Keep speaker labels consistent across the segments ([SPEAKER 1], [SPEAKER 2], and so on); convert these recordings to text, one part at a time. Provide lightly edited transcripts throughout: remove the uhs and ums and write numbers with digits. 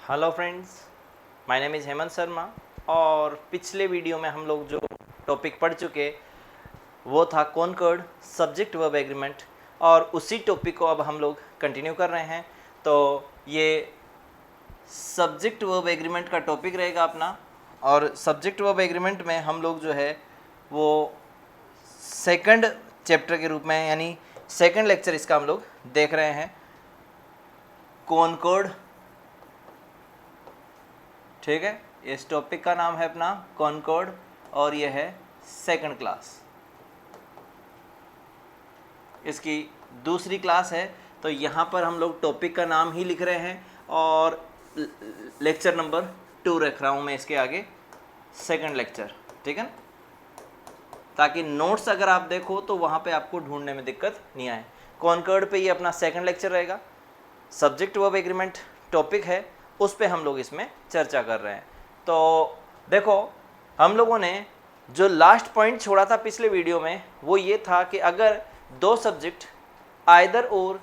[SPEAKER 1] Hello friends, my name is Hemant Sharma. और पिछले video में हम लोग जो टॉपिक पढ़ चुके वो था कॉनकॉर्ड सब्जेक्ट वर्ब एग्रीमेंट, और उसी टॉपिक को अब हम लोग कंटिन्यू कर रहे हैं। तो ये सब्जेक्ट वर्ब एग्रीमेंट का टॉपिक रहेगा अपना, और सब्जेक्ट वर्ब एग्रीमेंट में हम लोग जो है वो सेकंड चैप्टर के रूप में, यानी सेकंड लेक्चर इसका हम लोग देख रहे हैं, कॉनकॉर्ड। ठीक है, इस टॉपिक का नाम है अपना कॉनकॉर्ड, और ये है सेकंड क्लास, इसकी दूसरी क्लास है। तो यहाँ पर हम लोग टॉपिक का नाम ही लिख रहे हैं और लेक्चर नंबर 2 रख रहा हूँ मैं इसके आगे, सेकंड लेक्चर। ठीक है ना, ताकि नोट्स अगर आप देखो तो वहाँ पे आपको ढूंढने में दिक्कत नहीं आए। कॉनकॉर्ड पे ये अपना सेकंड लेक्चर रहेगा, सब्जेक्ट वर्ब एग्रीमेंट टॉपिक है, उस पे हम लोग इसमें चर्चा कर रहे हैं। तो देखो, हम लोगों ने जो लास्ट पॉइंट छोड़ा था पिछले वीडियो में वो ये था कि अगर दो सब्जेक्ट आइदर और,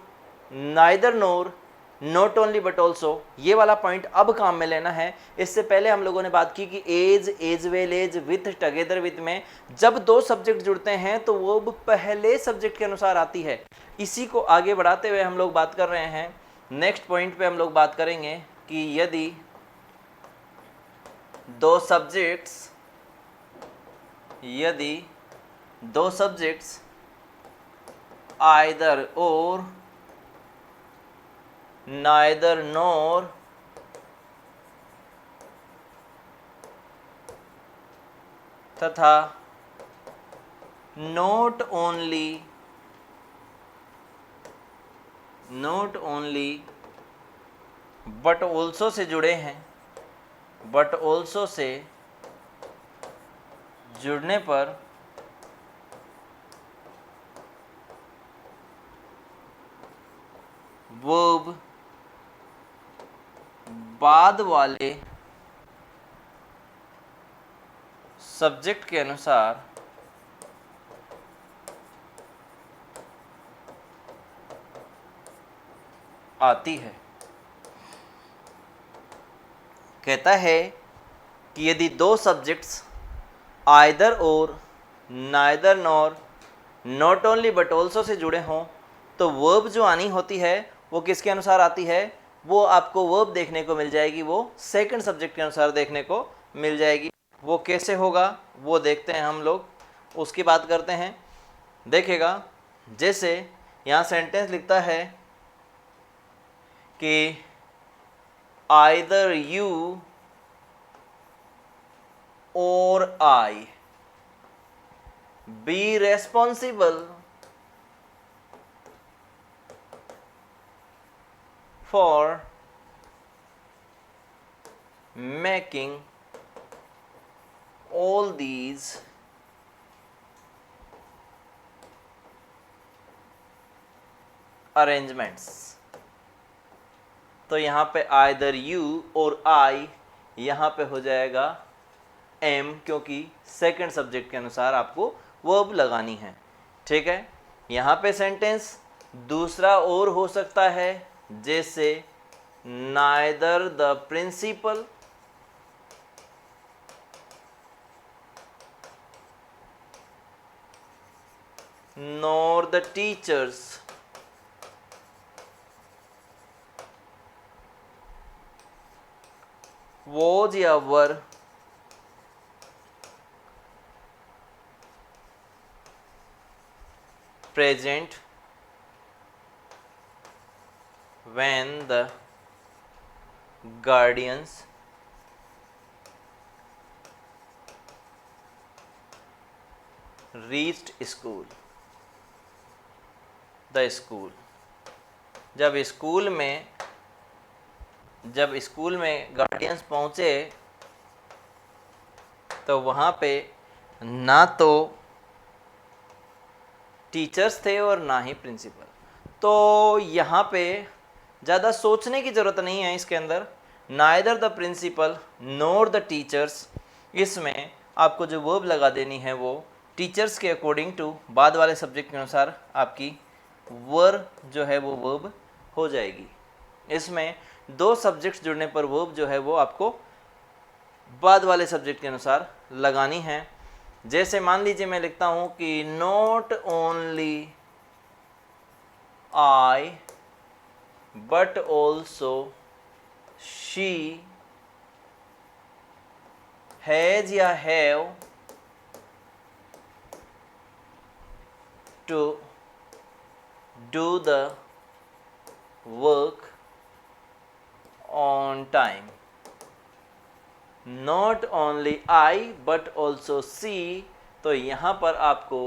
[SPEAKER 1] neither NOR, not only but also, ये वाला पॉइंट अब काम में लेना है। इससे पहले हम लोगों ने बात की कि as, as well as, with, together with में जब दो सब्जेक्ट जुड़ते हैं तो वो पहले सब्जेक्ट के अनुसार आती है। इसी को आगे बढ़ाते हुए हम लोग बात कर रहे हैं, नेक्स्ट पॉइंट पे हम लोग बात करेंगे कि यदि दो सब्जेक्ट्स आइदर और, नाइदर नोर, तथा not only but also say जुड़े हैं, बट ऑल्सो से जुड़ने पर वर्ब बाद वाले सब्जेक्ट के अनुसार आती है। कहता है कि यदि दो सब्जेक्ट्स आइदर और, neither nor, not only but also say जुड़े हों तो वर्ब जो आनी होती है वो किसके अनुसार आती है, वो आपको वर्ब देखने को मिल जाएगी, वो सेकंड सब्जेक्ट के अनुसार देखने को मिल जाएगी। वो कैसे होगा वो देखते हैं हम लोग, उसकी बात करते हैं। देखेगा, जैसे यहाँ सेंटेंस लिखता है कि आइदर यू और I be responsible for making all these arrangements। तो यहाँ पे आइदर यू और आई, यहाँ पे हो जाएगा एम, क्योंकि सेकंड सब्जेक्ट के अनुसार आपको वर्ब लगानी है। ठीक है, यहाँ पे सेंटेंस दूसरा और हो सकता है, जैसे neither the principal nor the teachers was या were present when the guardians reached school, the school। जब स्कूल में गार्डियंस पहुंचे तो वहाँ पे ना तो टीचर्स थे और ना ही प्रिंसिपल। तो यहाँ पे ज़्यादा सोचने की ज़रूरत नहीं है इसके अंदर, neither the principal nor the teachers, इसमें आपको जो वर्ब लगा देनी है वो टीचर्स के अकॉर्डिंग टू, बाद वाले सब्जेक्ट के अनुसार आपकी वर जो है वो वर्ब हो जाएगी। इसमें दो सब्जेक्ट्स जुड़ने पर वर्ब जो है वो आपको बाद वाले सब्जेक्ट के अनुसार लगानी है। जैसे मान लीजिए मैं लिखता हूं कि not only I but also she has या have to do the work on time. Not only I but also she, तो यहाँ पर आपको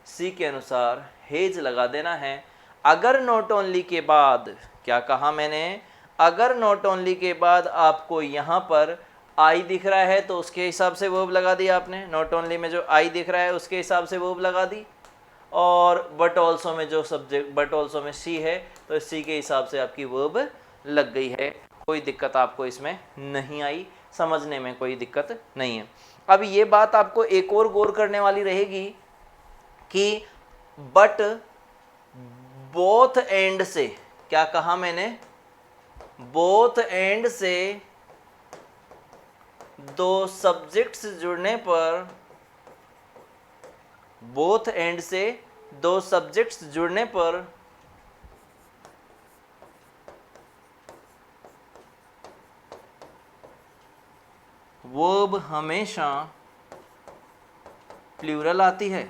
[SPEAKER 1] सी के अनुसार हेज लगा देना है। अगर नॉट ओनली के बाद, क्या कहा मैंने, अगर नॉट ओनली के बाद आपको यहाँ पर आई दिख रहा है तो उसके हिसाब से वर्ब लगा दिया आपने। नॉट ओनली में जो आई दिख रहा है उसके हिसाब से वर्ब लगा दी, और बट ऑल्सो में जो सब्जेक्ट बट ऑल्सो में सी है तो सी के हिसाब से आपकी वर्ब लग गई है। कोई दिक्कत आपको इसमें नहीं आई, समझने में कोई दिक्कत नहीं है। अब ये बात आपको एक और गौर करने वाली रहेगी कि बट बोथ एंड से, क्या कहा मैंने, बोथ एंड से दो सब्जेक्ट्स जुड़ने पर, बोथ एंड से दो सब्जेक्ट्स जुड़ने पर वर्ब हमेशा प्लूरल आती है।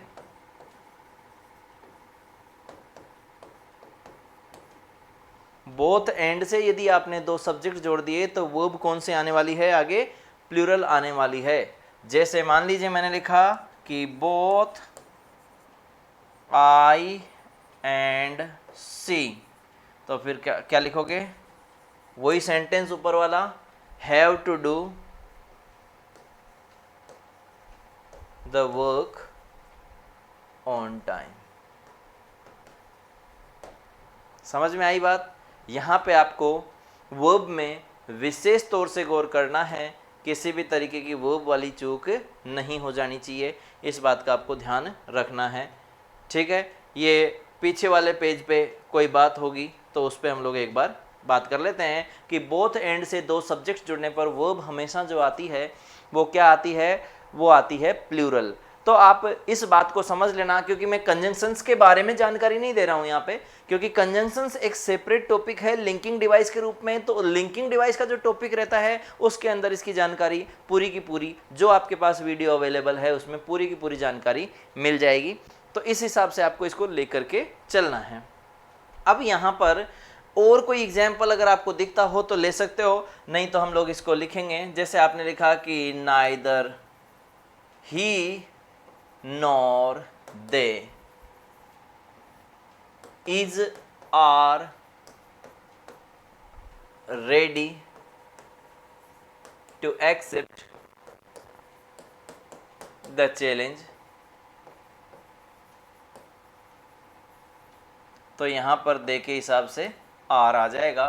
[SPEAKER 1] बोथ एंड से यदि आपने दो सब्जेक्ट जोड़ दिए तो वर्ब कौन से आने वाली है, आगे प्लूरल आने वाली है। जैसे मान लीजिए मैंने लिखा कि बोथ आई एंड सी, तो फिर क्या क्या लिखोगे, वही सेंटेंस ऊपर वाला, have to do the work on time. समझ में आई बात। यहाँ पे आपको वर्ब में विशेष तौर से गौर करना है, किसी भी तरीके की वर्ब वाली चूक नहीं हो जानी चाहिए, इस बात का आपको ध्यान रखना है। ठीक है, ये पीछे वाले पेज पे कोई बात होगी तो उस पर हम लोग एक बार बात कर लेते हैं कि बोथ एंड से दो सब्जेक्ट्स जुड़ने पर वर्ब हमेशा जो आती है वो क्या आती है, वो आती है प्लूरल। तो आप इस बात को समझ लेना, क्योंकि मैं कंजंक्शंस के बारे में जानकारी नहीं दे रहा हूं यहाँ पे, क्योंकि कंजंक्शंस एक सेपरेट टॉपिक है लिंकिंग डिवाइस के रूप में। तो लिंकिंग डिवाइस का जो टॉपिक रहता है उसके अंदर इसकी जानकारी पूरी की पूरी, जो आपके पास वीडियो अवेलेबल है उसमें पूरी की पूरी जानकारी मिल जाएगी। तो इस हिसाब से आपको इसको लेकर के चलना है। अब यहाँ पर और कोई एग्जाम्पल अगर आपको दिखता हो तो ले सकते हो, नहीं तो हम लोग इसको लिखेंगे। जैसे आपने लिखा कि neither he nor they is are ready to accept the challenge. तो यहाँ पर दे के हिसाब से आर आ जाएगा।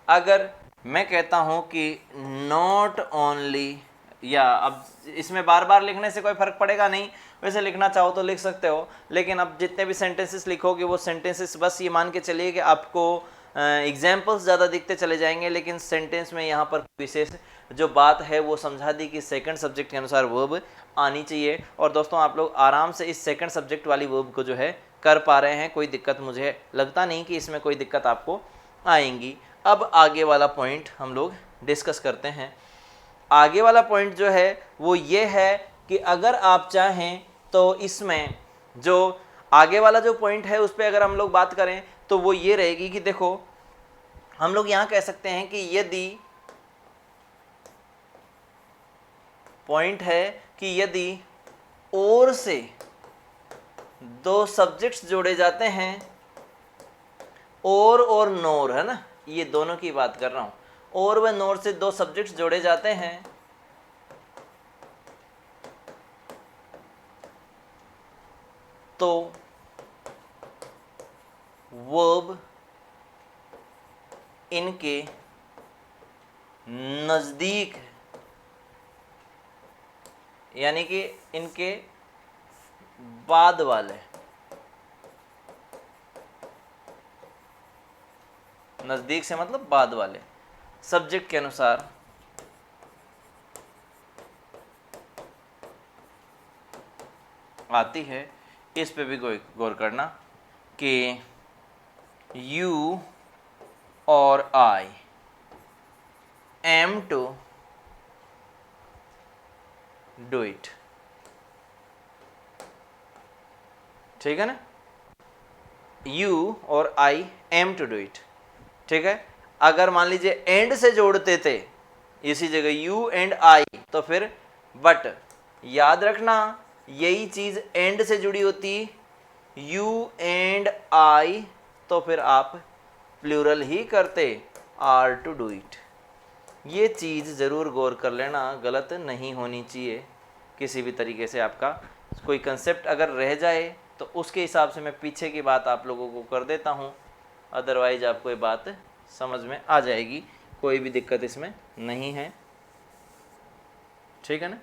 [SPEAKER 1] अगर मैं कहता हूँ कि नॉट ओनली, या अब इसमें बार बार लिखने से कोई फर्क पड़ेगा नहीं, वैसे लिखना चाहो तो लिख सकते हो, लेकिन अब जितने भी सेंटेंसेस लिखोगे वो सेंटेंसेस बस ये मान के चलिए कि आपको एग्जाम्पल्स ज़्यादा दिखते चले जाएंगे, लेकिन सेंटेंस में यहाँ पर विशेष जो बात है वो समझा दी कि सेकंड सब्जेक्ट के अनुसार वर्ब आनी चाहिए। और दोस्तों आप लोग आराम से इस सेकंड सब्जेक्ट वाली वर्ब को जो है कर पा रहे हैं, कोई दिक्कत मुझे लगता नहीं कि इसमें कोई दिक्कत आपको आएंगी। अब आगे वाला पॉइंट हम लोग डिस्कस करते हैं। आगे वाला पॉइंट जो है वो ये है कि अगर आप चाहें तो इसमें जो आगे वाला जो पॉइंट है उस पर अगर हम लोग बात करें तो वो ये रहेगी कि देखो हम लोग यहाँ कह सकते हैं कि यदि पॉइंट है कि यदि और से दो सब्जेक्ट्स जोड़े जाते हैं, और नोर है ना, ये दोनों की बात कर रहा हूं, और व नोर से दो सब्जेक्ट्स जोड़े जाते हैं तो वर्ब इनके नजदीक, यानी कि इनके बाद वाले, नजदीक से मतलब बाद वाले सब्जेक्ट के अनुसार आती है, इस पे भी गौर करना कि यू और I am to do it. ठीक है ना, यू और I am to do it. ठीक है, अगर मान लीजिए एंड से जोड़ते थे इसी जगह यू एंड आई, तो फिर बट याद रखना यही चीज एंड से जुड़ी होती यू एंड आई, तो फिर आप प्लूरल ही करते आर टू डू इट। ये चीज़ ज़रूर गौर कर लेना, गलत नहीं होनी चाहिए किसी भी तरीके से। आपका कोई कंसेप्ट अगर रह जाए तो उसके हिसाब से मैं पीछे की बात आप लोगों को कर देता हूँ, अदरवाइज आपको ये बात समझ में आ जाएगी, कोई भी दिक्कत इसमें नहीं है। ठीक है ना,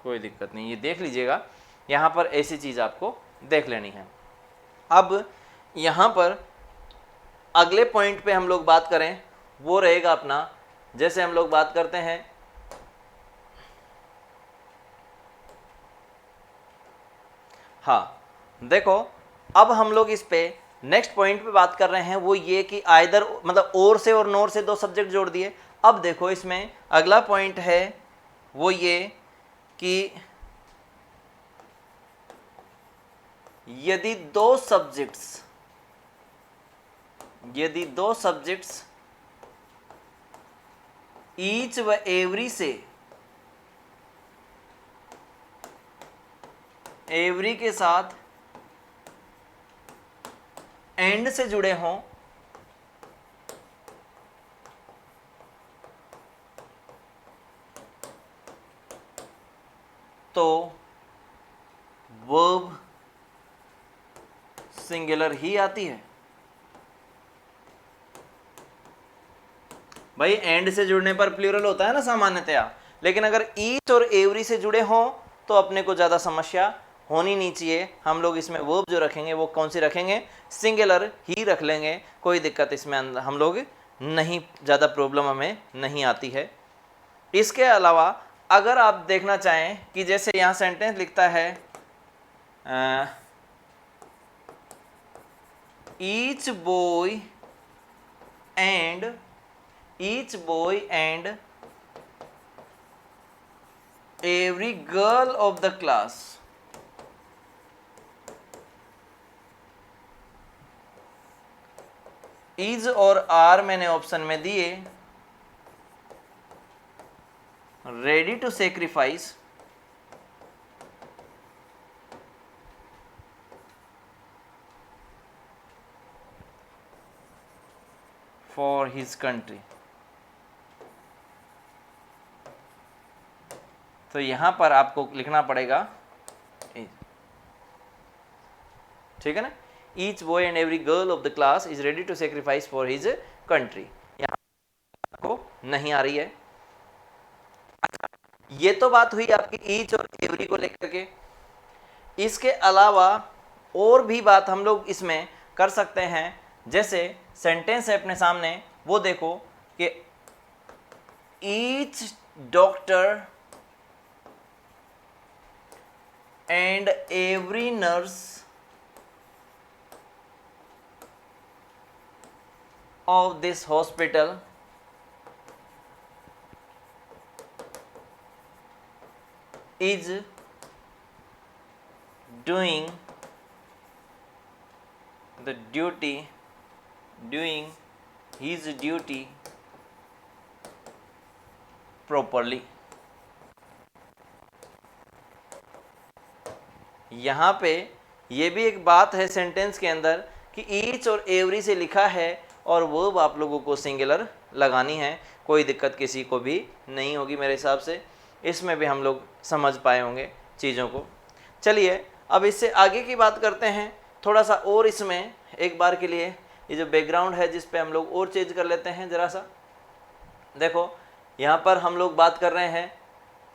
[SPEAKER 1] कोई दिक्कत नहीं, ये देख लीजिएगा, यहाँ पर ऐसी चीज़ आपको देख लेनी है। अब यहाँ पर अगले पॉइंट पे हम लोग बात करें, वो रहेगा अपना, जैसे हम लोग बात करते हैं हाँ देखो, अब हम लोग इस पे नेक्स्ट पॉइंट पे बात कर रहे हैं, वो ये कि आइदर मतलब और से और नोर से दो सब्जेक्ट जोड़ दिए। अब देखो इसमें अगला पॉइंट है वो ये कि यदि दो सब्जेक्ट्स ईच व एवरी से एवरी के साथ एंड से जुड़े हों, तो वर्ब सिंगुलर ही आती है। भाई एंड से जुड़ने पर प्लूरल होता है ना सामान्यतया, लेकिन अगर ईच और एवरी से जुड़े हों तो अपने को ज़्यादा समस्या होनी नहीं चाहिए। हम लोग इसमें वर्ब जो रखेंगे वो कौन सी रखेंगे, सिंगुलर ही रख लेंगे, कोई दिक्कत इसमें हम लोग नहीं, ज़्यादा प्रॉब्लम हमें नहीं आती है। इसके अलावा अगर आप देखना चाहें कि जैसे यहाँ सेंटेंस लिखता है each boy and every girl of the class is or are मैंने ऑप्शन में दिए, ready to sacrifice for his country. तो यहां पर आपको लिखना पड़ेगा, ठीक है ना, each boy and every girl of the class is ready to sacrifice for his country. यहां आपको नहीं आ रही है। ये तो बात हुई आपकी ईच और एवरी को लेकर के। इसके अलावा और भी बात हम लोग इसमें कर सकते हैं, जैसे सेंटेंस है अपने सामने, वो देखो कि each doctor and every nurse of this hospital is doing his duty properly। यहाँ पे ये भी एक बात है सेंटेंस के अंदर कि ईच और एवरी से लिखा है और वर्ब आप लोगों को सिंगुलर लगानी है, कोई दिक्कत किसी को भी नहीं होगी मेरे हिसाब से। इसमें भी हम लोग समझ पाए होंगे चीज़ों को। चलिए अब इससे आगे की बात करते हैं थोड़ा सा, और इसमें एक बार के लिए ये जो बैकग्राउंड है जिस पे हम लोग और चेंज कर लेते हैं ज़रा सा। देखो यहाँ पर हम लोग बात कर रहे हैं,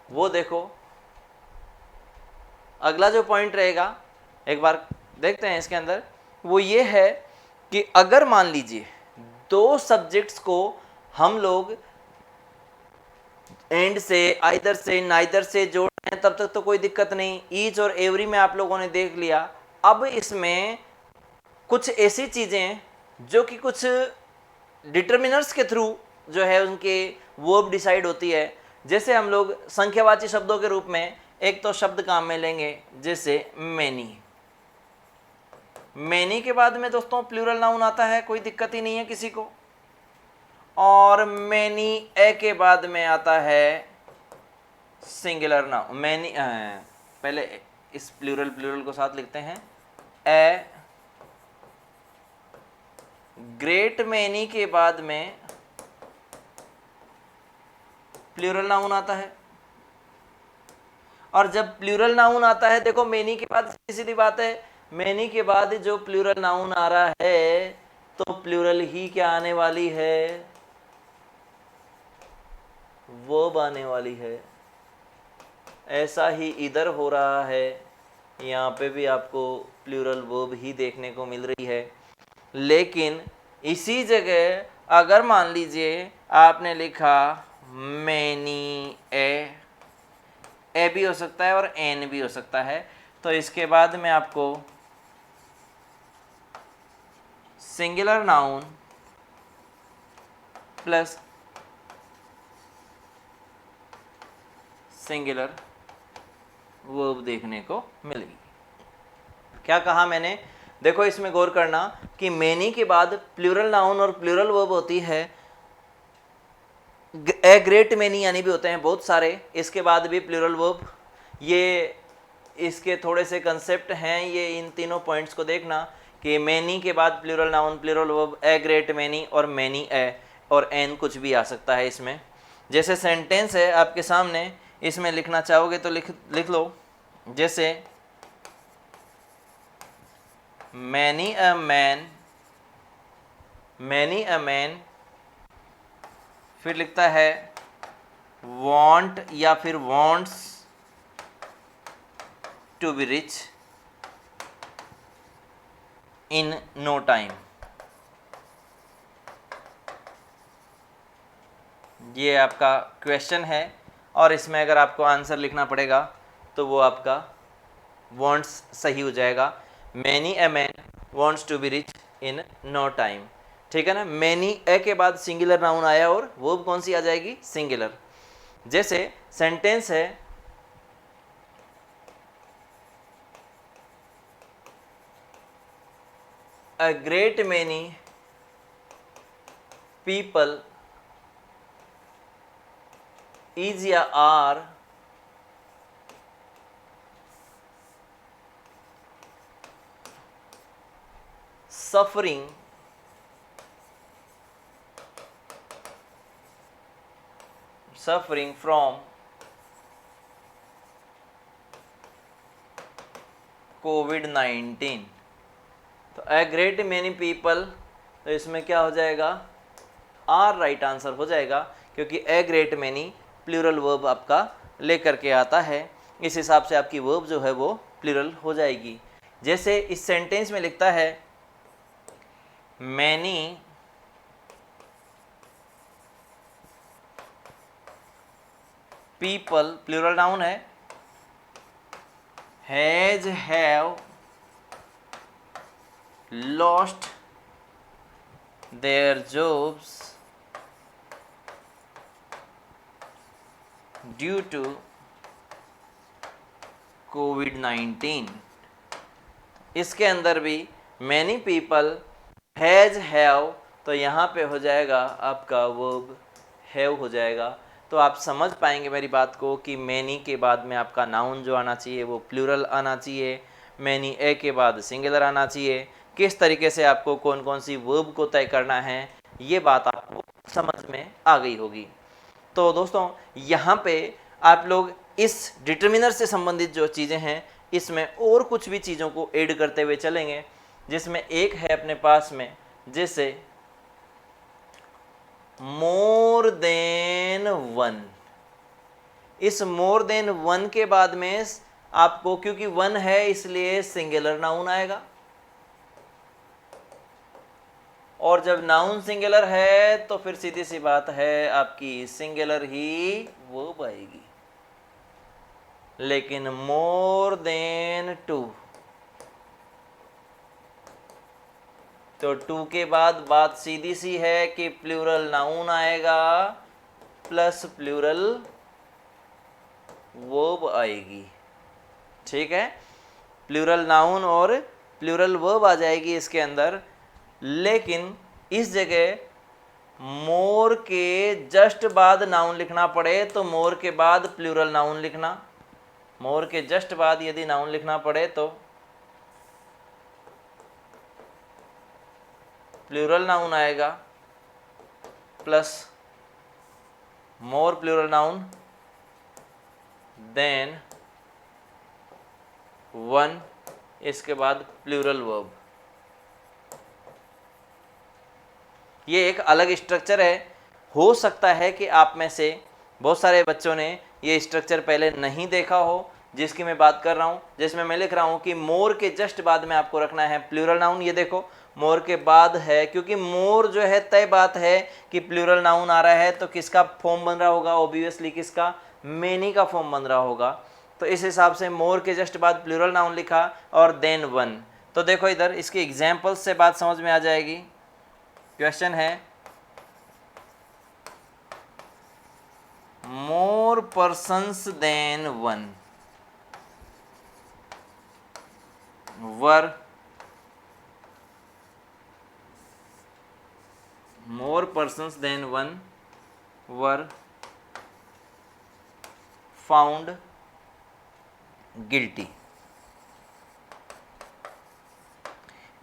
[SPEAKER 1] वो देखो अगला जो पॉइंट रहेगा एक बार देखते हैं इसके अंदर, वो ये है कि अगर मान लीजिए दो सब्जेक्ट्स को हम लोग एंड से, आइदर से, नाइदर से जोड़ रहे हैं तब तक तो कोई दिक्कत नहीं, ईच और एवरी में आप लोगों ने देख लिया। अब इसमें कुछ ऐसी चीजें जो कि कुछ डिटर्मिनर्स के थ्रू जो है उनके वर्ब डिसाइड होती है। जैसे हम लोग संख्यावाची शब्दों के रूप में एक तो शब्द काम में लेंगे जैसे मैनी। मैनी के बाद में दोस्तों प्लूरल नाउन आता है, कोई दिक्कत ही नहीं है किसी को। और मैनी ए के बाद में आता है सिंगुलर नाउन। मैनी पहले इस प्लूरल को साथ लिखते हैं। ए ग्रेट मैनी के बाद में प्लूरल नाउन आता है। और जब प्लूरल नाउन आता है, देखो मैनी के बाद सीधी बात है, मैनी के बाद जो प्लूरल नाउन आ रहा है तो प्लूरल ही क्या आने वाली है, वर्ब आने वाली है। ऐसा ही इधर हो रहा है, यहाँ पे भी आपको प्लूरल वर्ब ही देखने को मिल रही है। लेकिन इसी जगह अगर मान लीजिए आपने लिखा मैनी ए भी हो सकता है और एन भी हो सकता है, तो इसके बाद में आपको singular noun plus singular verb देखने को मिलेगी। क्या कहा मैंने, देखो इसमें गौर करना कि मैनी के बाद प्लूरल नाउन और प्लूरल वर्ब होती है। ए ग्रेट मैनी यानी भी होते हैं बहुत सारे, इसके बाद भी प्लूरल वर्ब। ये इसके थोड़े से कंसेप्ट हैं, ये इन तीनों पॉइंट्स को देखना कि मैनी के बाद plural noun plural verb, a great many or many a, or an कुछ भी आ सकता है इसमें। जैसे सेंटेंस है आपके सामने, इसमें लिखना चाहोगे तो लिख लो। जैसे मैनी अ मैन, फिर लिखता है want या फिर wants to be rich in no time। ये आपका क्वेश्चन है और इसमें अगर आपको आंसर लिखना पड़ेगा तो वो आपका wants सही हो जाएगा। Many a man wants to be rich in no time, ठीक है ना। मैनी ए के बाद सिंगुलर नाउन आया और वर्ब कौन सी आ जाएगी, सिंगुलर। जैसे सेंटेंस है a great many people is या आर suffering from COVID-19। तो a great many people, तो इसमें क्या हो जाएगा, आर राइट आंसर हो जाएगा, क्योंकि a great many plural verb आपका लेकर के आता है। इस हिसाब से आपकी वर्ब जो है वो प्लूरल हो जाएगी। जैसे इस सेंटेंस में लिखता है मैनी पीपल, प्लूरल नाउन है, have lost their jobs due to COVID-19। इसके अंदर भी मैनी पीपल हैव, तो यहाँ पे हो जाएगा आपका वर्ब हैव हो जाएगा। तो आप समझ पाएंगे मेरी बात को कि मैनी के बाद में आपका नाउन जो आना चाहिए वो प्लूरल आना चाहिए, मैनी ए के बाद सिंगुलर आना चाहिए। किस तरीके से आपको कौन कौन सी वर्ब को तय करना है ये बात आपको समझ में आ गई होगी। तो दोस्तों यहाँ पे आप लोग इस डिटर्मिनर से संबंधित जो चीज़ें हैं इसमें और कुछ भी चीज़ों को ऐड करते हुए चलेंगे, जिसमें एक है अपने पास में जैसे मोर देन वन। इस मोर देन वन के बाद में आपको, क्योंकि वन है इसलिए सिंगुलर नाउन आएगा। और जब नाउन सिंगुलर है तो फिर सीधी सी बात है आपकी सिंगुलर ही वर्ब आएगी। लेकिन मोर देन टू, तो टू के बाद बात सीधी सी है कि प्लूरल नाउन आएगा प्लस प्लूरल वर्ब आएगी। ठीक है, प्लूरल नाउन और प्लूरल वर्ब आ जाएगी इसके अंदर। लेकिन इस जगह मोर के जस्ट बाद नाउन लिखना पड़े तो मोर के बाद प्लूरल नाउन लिखना। मोर के जस्ट बाद यदि नाउन लिखना पड़े तो प्लूरल नाउन आएगा plus more plural noun than one, इसके बाद प्लूरल वर्ब। ये एक अलग स्ट्रक्चर है। हो सकता है कि आप में से बहुत सारे बच्चों ने ये स्ट्रक्चर पहले नहीं देखा हो, जिसकी मैं बात कर रहा हूँ, जिसमें मैं लिख रहा हूँ कि मोर के जस्ट बाद में आपको रखना है प्लूरल नाउन। ये देखो मोर के बाद है, क्योंकि मोर जो है तय बात है कि प्लूरल नाउन आ रहा है तो किसका फॉर्म बन रहा होगा, ऑब्वियसली किसका, मेनी का फॉर्म बन रहा होगा। तो इस हिसाब से मोर के जस्ट बाद प्लूरल नाउन लिखा और देन वन। तो देखो इधर इसकी एग्जाम्पल्स से बात समझ में आ जाएगी। क्वेश्चन है मोर persons then one were, more persons than one were found guilty।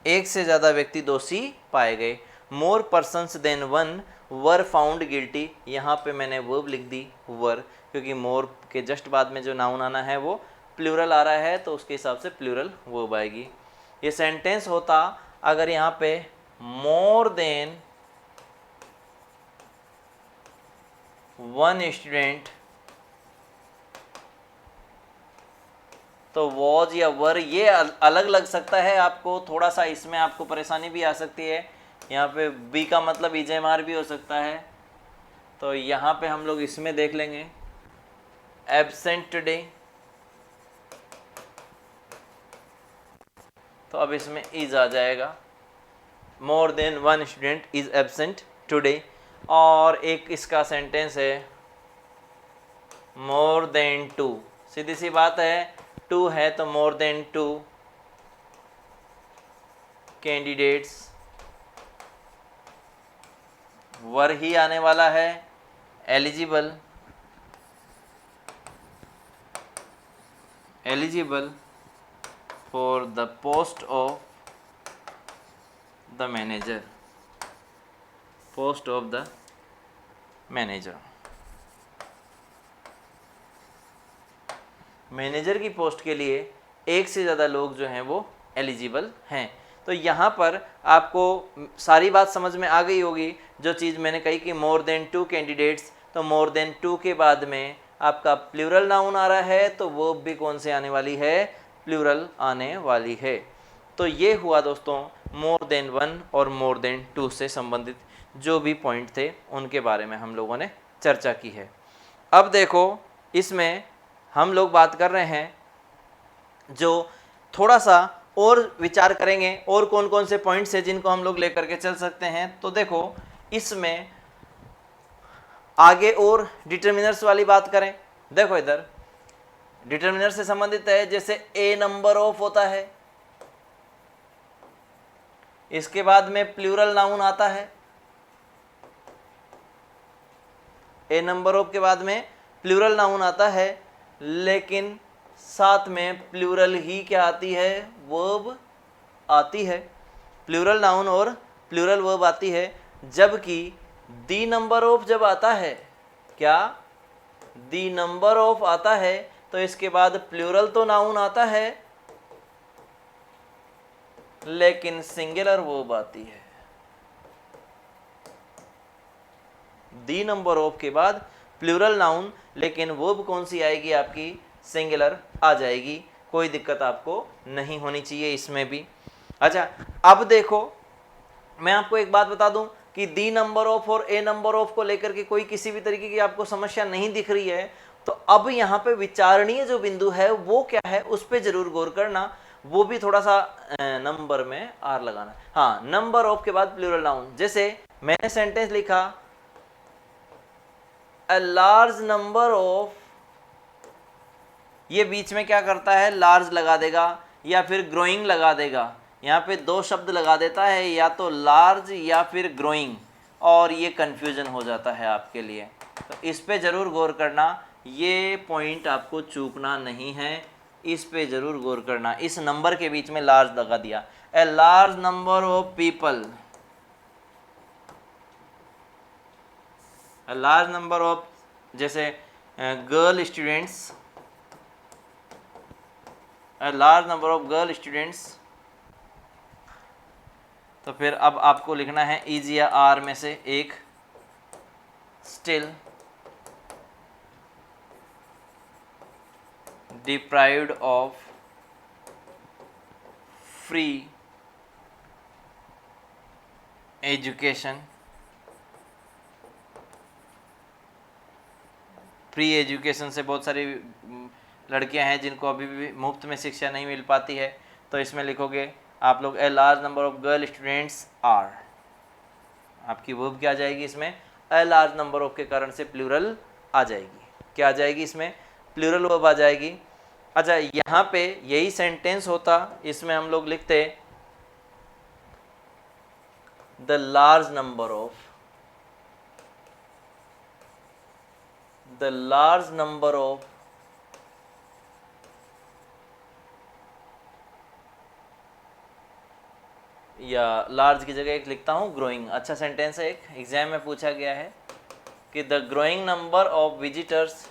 [SPEAKER 1] एक से ज़्यादा व्यक्ति दोषी पाए गए। more persons than one were found guilty, यहाँ पे मैंने वर्ब लिख दी वर, क्योंकि more के जस्ट बाद में जो नाउन आना है वो प्लूरल आ रहा है तो उसके हिसाब से प्लूरल वर्ब आएगी। ये सेंटेंस होता अगर यहाँ पे more than वन स्टूडेंट, तो वॉज या वर ये अलग लग सकता है आपको, थोड़ा सा इसमें आपको परेशानी भी आ सकती है। यहाँ पे बी का मतलब ईजेमार भी हो सकता है, तो यहाँ पे हम लोग इसमें देख लेंगे एब्सेंट टुडे, तो अब इसमें इज आ जाएगा, more than one student is absent today. और एक इसका सेंटेंस है मोर देन टू, सीधी सी बात है टू है तो मोर देन टू कैंडिडेट्स, वर ही आने वाला है, eligible for the post of the manager, post of the manager. Manager की पोस्ट के लिए एक से ज़्यादा लोग जो हैं वो एलिजिबल हैं। तो यहाँ पर आपको सारी बात समझ में आ गई होगी। जो चीज़ मैंने कही कि मोर देन टू कैंडिडेट्स, तो मोर देन टू के बाद में आपका प्लूरल नाउन आ रहा है तो वो भी कौन से आने वाली है, प्लूरल आने वाली है। तो ये हुआ दोस्तों मोर देन वन और मोर देन टू से संबंधित जो भी पॉइंट थे उनके बारे में हम लोगों ने चर्चा की है। अब देखो इसमें हम लोग बात कर रहे हैं जो थोड़ा सा और विचार करेंगे और कौन कौन से पॉइंट्स हैं जिनको हम लोग लेकर के चल सकते हैं। तो देखो इसमें आगे और डिटर्मिनर्स वाली बात करें। देखो इधर डिटर्मिनर से संबंधित है, जैसे ए नंबर ऑफ होता है, इसके बाद में प्लूरल नाउन आता है, ए नंबर ऑफ के बाद में प्लूरल नाउन आता है, लेकिन साथ में प्लूरल ही क्या आती है, वर्ब आती है। प्लूरल नाउन और प्लूरल वर्ब आती है। जबकि दी नंबर ऑफ जब आता है, क्या दी नंबर ऑफ आता है तो इसके बाद प्लूरल तो नाउन आता है लेकिन सिंगुलर वर्ब आती है। दी नंबर ऑफ के बाद प्लूरल नाउन, लेकिन वर्ब कौन सी आएगी आपकी, सिंगुलर आ जाएगी। कोई दिक्कत आपको नहीं होनी चाहिए इसमें भी। अच्छा अब देखो मैं आपको एक बात बता दूं कि दी नंबर ऑफ और ए नंबर ऑफ को लेकर के कोई किसी भी तरीके की आपको समस्या नहीं दिख रही है, तो अब यहाँ पे विचारणीय जो बिंदु है वो क्या है उस पर जरूर गौर करना, वो भी थोड़ा सा नंबर में आर लगाना। हाँ, नंबर ऑफ के बाद प्लूरल नाउन, जैसे मैंने सेंटेंस लिखा अ लार्ज नंबर ऑफ, ये बीच में क्या करता है, लार्ज लगा देगा या फिर ग्रोइंग लगा देगा। यहाँ पे दो शब्द लगा देता है, या तो लार्ज या फिर ग्रोइंग, और ये कंफ्यूजन हो जाता है आपके लिए। तो इस पे ज़रूर गौर करना, ये पॉइंट आपको चूकना नहीं है, इस पे ज़रूर गौर करना। इस नंबर के बीच में लार्ज लगा दिया, a large number of people, a large number of, जैसे girl students, a large number of girl students, तो फिर अब आपको लिखना है इज या आर में से एक, still deprived of free education, free education से बहुत सारी लड़कियां हैं जिनको अभी भी मुफ्त में शिक्षा नहीं मिल पाती है, तो इसमें लिखोगे आप लोग a large number of girl students are, आपकी वर्ब क्या आ जाएगी इसमें, ए लार्ज नंबर ऑफ के कारण से प्लूरल आ जाएगी। क्या आ जाएगी इसमें, प्लूरल वर्ब आ जाएगी। अच्छा, यहाँ पे यही सेंटेंस होता, इसमें हम लोग लिखते the large number of, the large number of या लार्ज की जगह एक लिखता हूँ ग्रोइंग। अच्छा सेंटेंस है, एक एग्जाम में पूछा गया है कि the growing number of visitors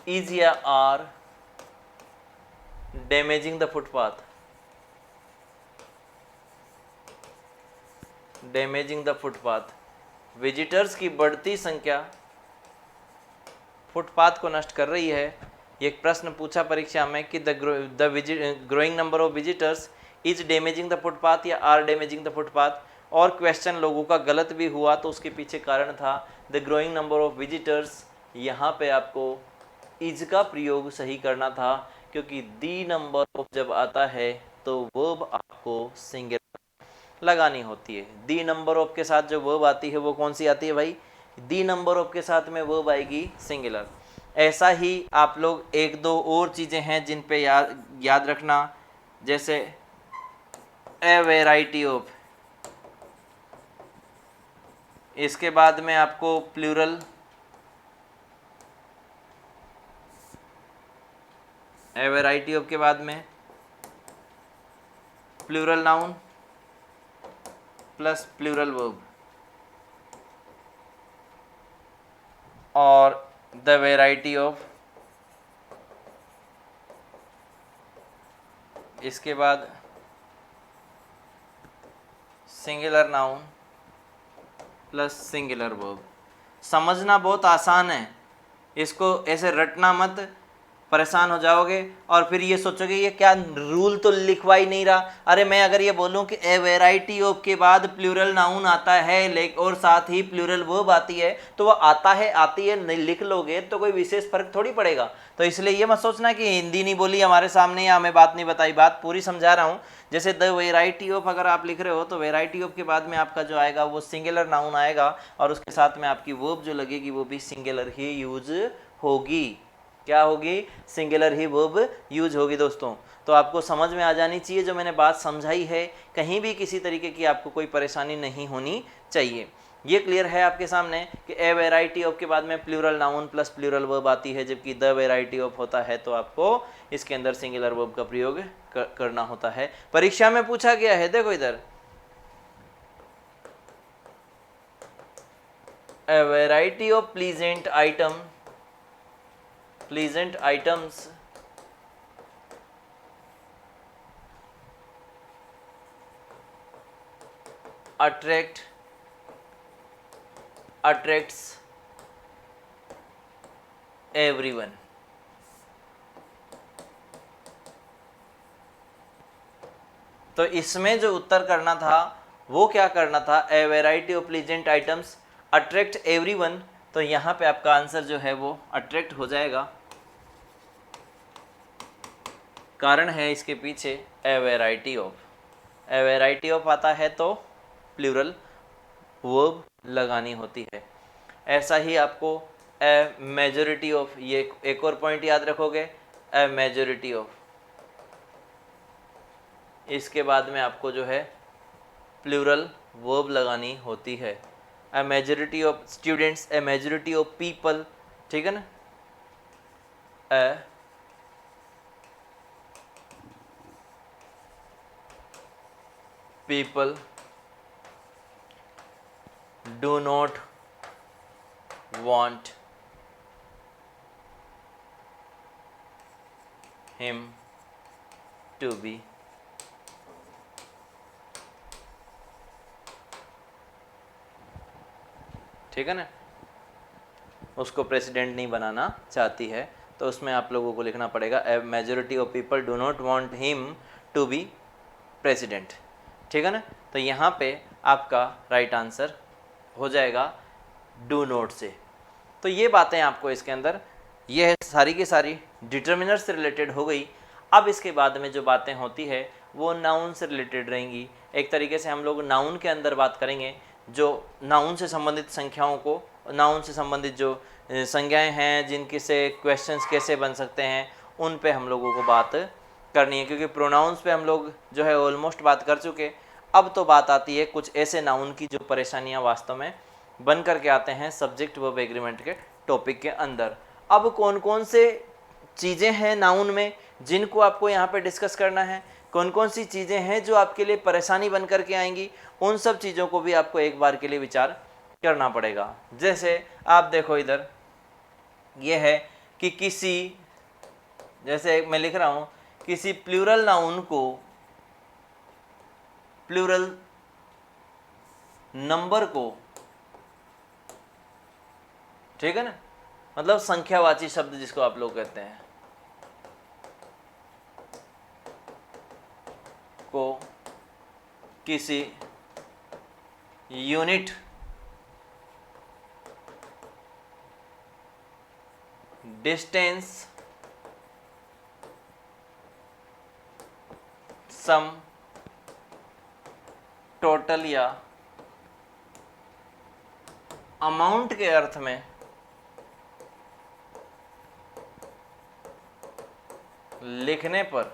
[SPEAKER 1] is या are damaging the footpath, damaging the footpath, visitors की बढ़ती संख्या फुटपाथ को नष्ट कर रही है। ये एक प्रश्न पूछा परीक्षा में कि the growing number of visitors is damaging the footpath या आर डैमेजिंग द फुटपाथ, और क्वेश्चन लोगों का गलत भी हुआ तो उसके पीछे कारण था the growing number of visitors. यहाँ पे आपको इज का प्रयोग सही करना था, क्योंकि दी नंबर ऑफ जब आता है तो वर्ब आपको सिंगुलर लगानी होती है। दी नंबर ऑफ के साथ जो वर्ब आती है वो कौन सी आती है भाई, दी नंबर ऑफ के साथ में वर्ब आएगी सिंगुलर। ऐसा ही आप लोग एक दो और चीज़ें हैं जिन पे याद रखना, जैसे ए वेराइटी ऑफ, इसके बाद में आपको प्लूरल, ए वेराइटी ऑफ के बाद में plural noun plus plural verb, और द वेराइटी ऑफ, इसके बाद singular noun plus singular verb. समझना बहुत आसान है, इसको ऐसे रटना मत, परेशान हो जाओगे और फिर ये सोचोगे ये क्या रूल तो लिखवा ही नहीं रहा। अरे मैं अगर ये बोलूं कि ए वेराइटी ऑफ के बाद प्लूरल नाउन आता है और साथ ही प्लूरल वर्ब आती है, तो वो आता है आती है नहीं लिख लोगे तो कोई विशेष फर्क थोड़ी पड़ेगा। तो इसलिए ये मत सोचना कि हिंदी नहीं बोली हमारे सामने या हमें बात नहीं बताई, बात पूरी समझा रहा हूँ। जैसे द वेराइटी ऑफ अगर आप लिख रहे हो तो वेराइटी ऑफ के बाद में आपका जो आएगा वो सिंगुलर नाउन आएगा, और उसके साथ में आपकी वर्ब जो लगेगी वो भी सिंगुलर ही यूज होगी। क्या होगी, सिंगुलर ही वर्ब यूज होगी दोस्तों। तो आपको समझ में आ जानी चाहिए जो मैंने बात समझाई है, कहीं भी किसी तरीके की आपको कोई परेशानी नहीं होनी चाहिए। ये क्लियर है आपके सामने कि ए वेराइटी ऑफ के बाद में plural noun plus plural verb आती है, जबकि द वेराइटी ऑफ होता है तो आपको इसके अंदर सिंगुलर वर्ब का प्रयोग करना होता है। परीक्षा में पूछा गया है, देखो इधर, a variety of pleasant item, pleasant items attracts everyone। तो इसमें जो उत्तर करना था वो क्या करना था, a variety of pleasant items attract everyone. तो यहाँ पे आपका आंसर जो है वो अट्रैक्ट हो जाएगा। कारण है इसके पीछे a variety of, a variety of आता है तो प्लूरल वर्ब लगानी होती है। ऐसा ही आपको ए मेजॉरिटी ऑफ, ये एक और पॉइंट याद रखोगे, ए मेजॉरिटी ऑफ, इसके बाद में आपको जो है प्लूरल वर्ब लगानी होती है। A majority of students, a majority of people, ठीक है ना, a people do not want him to be, ठीक है ना, उसको प्रेसिडेंट नहीं बनाना चाहती है, तो उसमें आप लोगों को लिखना पड़ेगा a majority of people do not want him to be president, ठीक है ना। तो यहाँ पे आपका राइट आंसर हो जाएगा डू नॉट से। तो ये बातें आपको इसके अंदर, ये सारी की सारी डिटर्मिनर से रिलेटेड हो गई। अब इसके बाद में जो बातें होती है वो नाउन से रिलेटेड रहेंगी। एक तरीके से हम लोग नाउन के अंदर बात करेंगे, जो नाउन से संबंधित संख्याओं को, नाउन से संबंधित जो संज्ञाएं हैं जिनकी से क्वेश्चंस कैसे बन सकते हैं, उन पे हम लोगों को बात करनी है। क्योंकि प्रोनाउंस पे हम लोग जो है ऑलमोस्ट बात कर चुके। अब तो बात आती है कुछ ऐसे नाउन की जो परेशानियाँ वास्तव में बन करके आते हैं सब्जेक्ट वर्ब एग्रीमेंट के टॉपिक के अंदर। अब कौन कौन से चीज़ें हैं नाउन में जिनको आपको यहाँ पे डिस्कस करना है, कौन कौन सी चीज़ें हैं जो आपके लिए परेशानी बन करके आएंगी, उन सब चीज़ों को भी आपको एक बार के लिए विचार करना पड़ेगा। जैसे आप देखो इधर ये है कि किसी, जैसे मैं लिख रहा हूँ, किसी प्लूरल नाउन को प्लूरल नंबर को, ठीक है ना, मतलब संख्यावाची शब्द जिसको आप लोग कहते हैं, को किसी यूनिट डिस्टेंस सम टोटल या अमाउंट के अर्थ में लिखने पर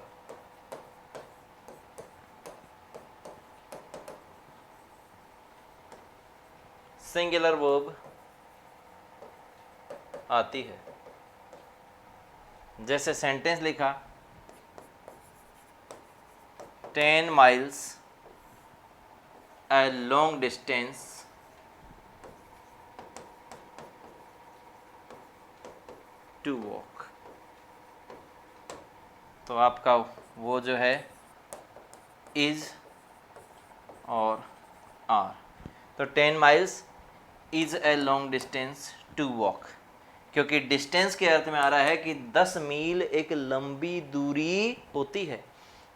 [SPEAKER 1] सिंगुलर वर्ब आती है। जैसे सेंटेंस लिखा 10 miles a long distance to walk, तो आपका वो जो है इज और आर, तो 10 miles is a long distance to walk, क्योंकि डिस्टेंस के अर्थ में आ रहा है कि 10 मील एक लंबी दूरी होती है।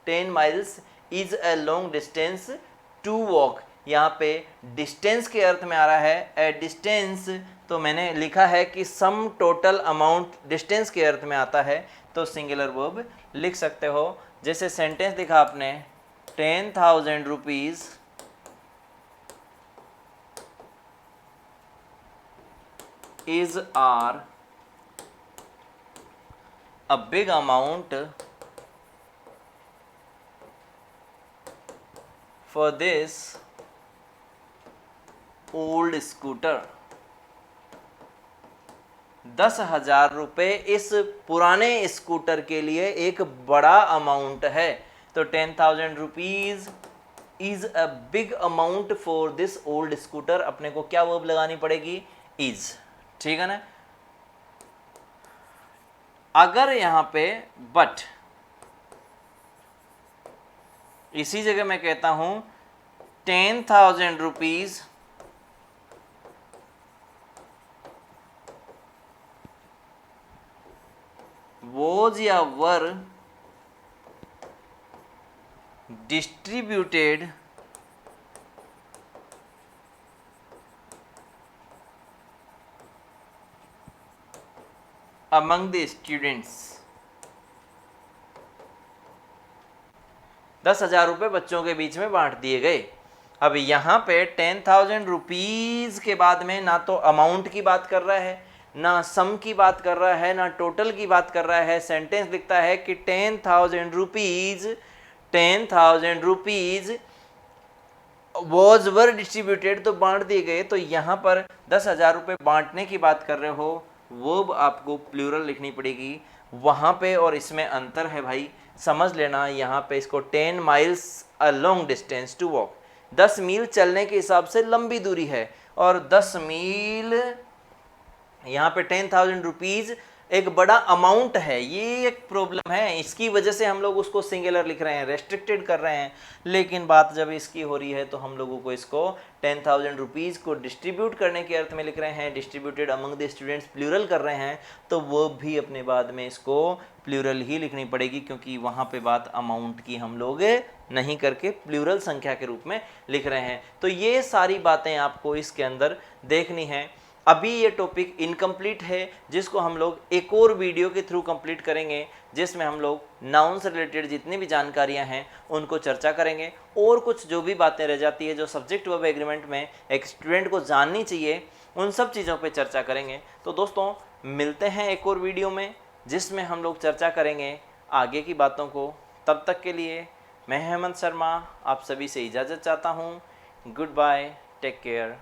[SPEAKER 1] 10 miles is a long distance to walk, यहाँ पे डिस्टेंस के अर्थ में आ रहा है ए डिस्टेंस, तो मैंने लिखा है कि सम टोटल अमाउंट डिस्टेंस के अर्थ में आता है, तो सिंगुलर वर्ब लिख सकते हो। जैसे सेंटेंस लिखा आपने 10,000 rupees is are a big amount for this old scooter, 10,000 रुपये इस पुराने स्कूटर के लिए एक बड़ा अमाउंट है। तो 10,000 rupees is a big amount for this old scooter, अपने को क्या वर्ब लगानी पड़ेगी, इज़, ठीक है ना। अगर यहाँ पे बट, इसी जगह मैं कहता हूं 10,000 रुपीज़ वॉज या वर डिस्ट्रीब्यूटेड among the students। 10,000 रुपये बच्चों के बीच में बांट दिए गए। अब यहाँ पे 10,000 रुपीज़ के बाद में ना तो अमाउंट की बात कर रहा है, ना सम की बात कर रहा है, ना टोटल की बात कर रहा है। सेंटेंस लिखता है कि 10,000 रुपीज़ वॉज वर डिस्ट्रीब्यूटेड, तो बांट दिए गए। तो यहाँ पर 10,000 रुपये बांटने की बात कर रहे हो, वो आपको प्लूरल लिखनी पड़ेगी वहाँ पे, और इसमें अंतर है भाई, समझ लेना। यहाँ पे इसको 10 miles a long distance to walk, 10 मील चलने के हिसाब से लंबी दूरी है, और 10 मील यहाँ पे 10,000 रुपीज़ एक बड़ा अमाउंट है। ये एक प्रॉब्लम है, इसकी वजह से हम लोग उसको सिंगुलर लिख रहे हैं, रेस्ट्रिक्टेड कर रहे हैं। लेकिन बात जब इसकी हो रही है तो हम लोगों को इसको 10,000 रुपीज़ को डिस्ट्रीब्यूट करने के अर्थ में लिख रहे हैं, distributed among the students plural कर रहे हैं, तो वो भी अपने बाद में इसको प्लूरल ही लिखनी पड़ेगी, क्योंकि वहाँ पे बात अमाउंट की हम लोग नहीं करके प्लूरल संख्या के रूप में लिख रहे हैं। तो ये सारी बातें आपको इसके अंदर देखनी है। अभी ये टॉपिक इनकम्प्लीट है, जिसको हम लोग एक और वीडियो के थ्रू कंप्लीट करेंगे, जिसमें हम लोग नाउन से रिलेटेड जितनी भी जानकारियां हैं उनको चर्चा करेंगे, और कुछ जो भी बातें रह जाती है जो सब्जेक्ट वर्ब एग्रीमेंट में एक स्टूडेंट को जाननी चाहिए, उन सब चीज़ों पे चर्चा करेंगे। तो दोस्तों मिलते हैं एक और वीडियो में, जिसमें हम लोग चर्चा करेंगे आगे की बातों को। तब तक के लिए मैं हेमंत शर्मा आप सभी से इजाज़त चाहता हूँ। Goodbye, take care.